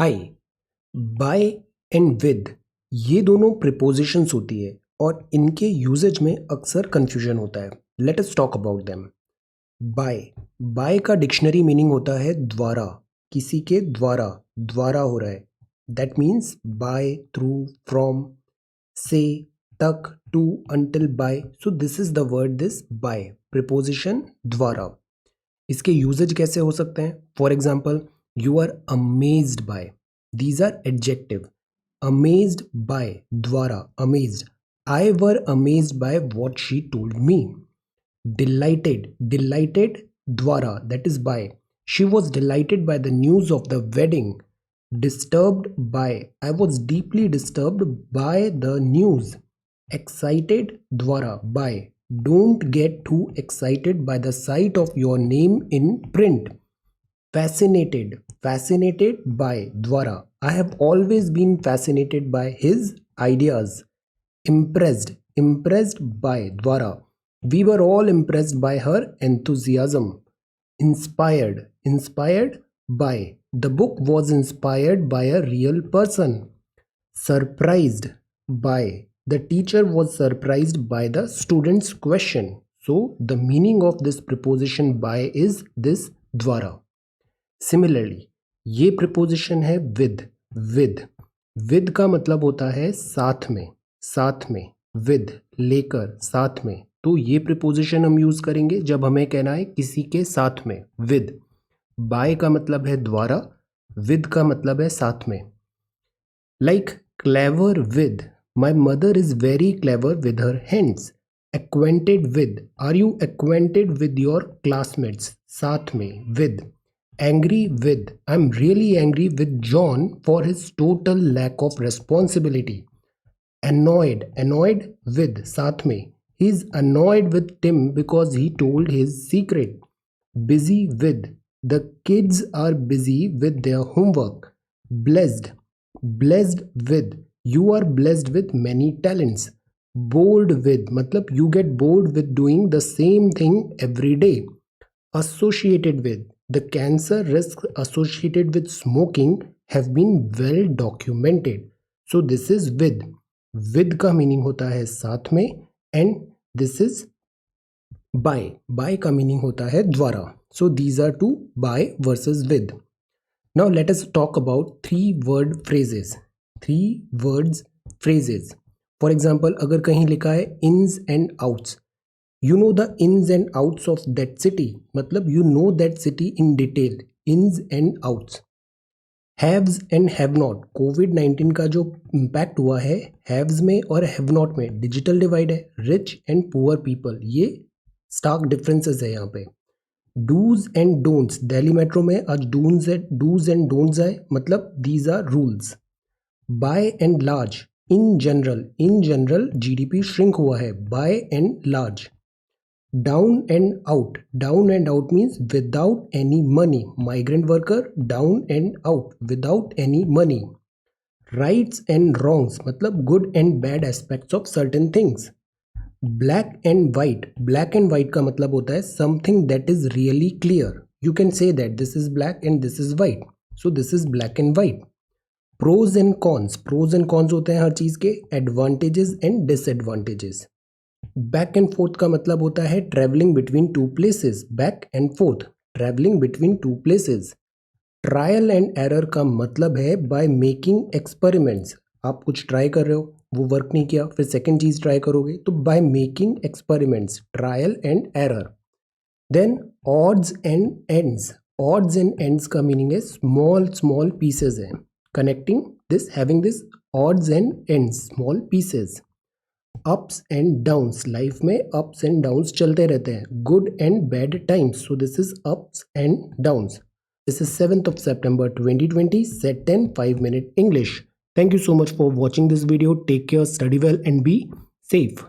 Hi. Bye and with ये दोनों prepositions होती है और इनके यूजेज में अक्सर कंफ्यूजन होता है। Let us talk about them. By by का डिक्शनरी मीनिंग होता है द्वारा, किसी के द्वारा, द्वारा हो रहा है। That means by, through, from, से, तक, to, until, by. So this is the word this by preposition द्वारा। इसके यूजेज कैसे हो सकते हैं? For example, you are amazed by, these are adjective. Amazed by द्वारा, amazed. I were amazed by what she told me. Delighted, delighted द्वारा, that is by. She was delighted by the news of the wedding. Disturbed by, I was deeply disturbed bye the news. Excited द्वारा, by. Don't get too excited by the sight of your name in print. Fascinated, fascinated by द्वारा, I have always been fascinated by his ideas. Impressed, impressed by द्वारा, we were all impressed by her enthusiasm. Inspired, inspired by, the book was inspired by a real person. Surprised by, the teacher was surprised by the student's question. So the meaning of this preposition by is this द्वारा. Similarly, ये preposition है with. with का मतलब होता है साथ में, साथ में, with लेकर, साथ में। तो ये preposition हम यूज करेंगे जब हमें कहना है किसी के साथ में, with. by का मतलब है द्वारा, with का मतलब है साथ में। Like clever with, my mother is very clever with her hands. Acquainted with, are you acquainted with your classmates? साथ में, with. Angry with, I'm really angry with John for his total lack of responsibility. Annoyed, annoyed with, साथ में, he's annoyed with Tim because he told his secret. Busy with, the kids are busy with their homework. Blessed, blessed with, you are blessed with many talents. Bored with, मतलब you get bored with doing the same thing every day. Associated with, the cancer risks associated with smoking have been well documented. So this is with. with का meaning होता है साथ में, and this is by. by का meaning होता है द्वारा. So these are two, by versus with. Now let us talk about 3-word phrases. 3 words phrases. For example, अगर कहीं लिखा है ins and outs, you know the ins and outs of that city, मतलब you know that city in detail. ins and outs. Haves and have not, कोविड-19 का जो impact हुआ है haves में और हैव नॉट में डिजिटल डिवाइड है. Rich and poor people, ये स्टार्क डिफरेंसेस है यहाँ पे. Dos and don'ts, Delhi metro में आज डूज एंड डोंट्स आए, मतलब these are rules. By and large, in general GDP shrink हुआ है. By and large. Down and out means without any money. Migrant worker down and out, without any money. Rights and wrongs, मतलब good and bad aspects of certain things. Black and white का मतलब होता है something that is really clear. You can say that this is black and this is white, so this is black and white. Pros and cons होते हैं हर चीज के, advantages and disadvantages. Back and forth का मतलब होता है travelling between two places. Back and forth, travelling between two places. Trial and error का मतलब है बाय मेकिंग एक्सपेरिमेंट्स. आप कुछ ट्राई कर रहे हो, वो वर्क नहीं किया, फिर सेकेंड चीज ट्राई करोगे, तो by making experiments, trial and error. Then odds and ends. Odds and ends का मीनिंग है स्मॉल पीसेस है. Connecting this, having this odds and ends, small pieces. Ups and downs, life में ups and downs चलते रहते हैं. Good and bad times, so this is ups and downs. This is 7th of September 2020, set 10 5-minute English. Thank you so much for watching this video. Take care, study well and be safe.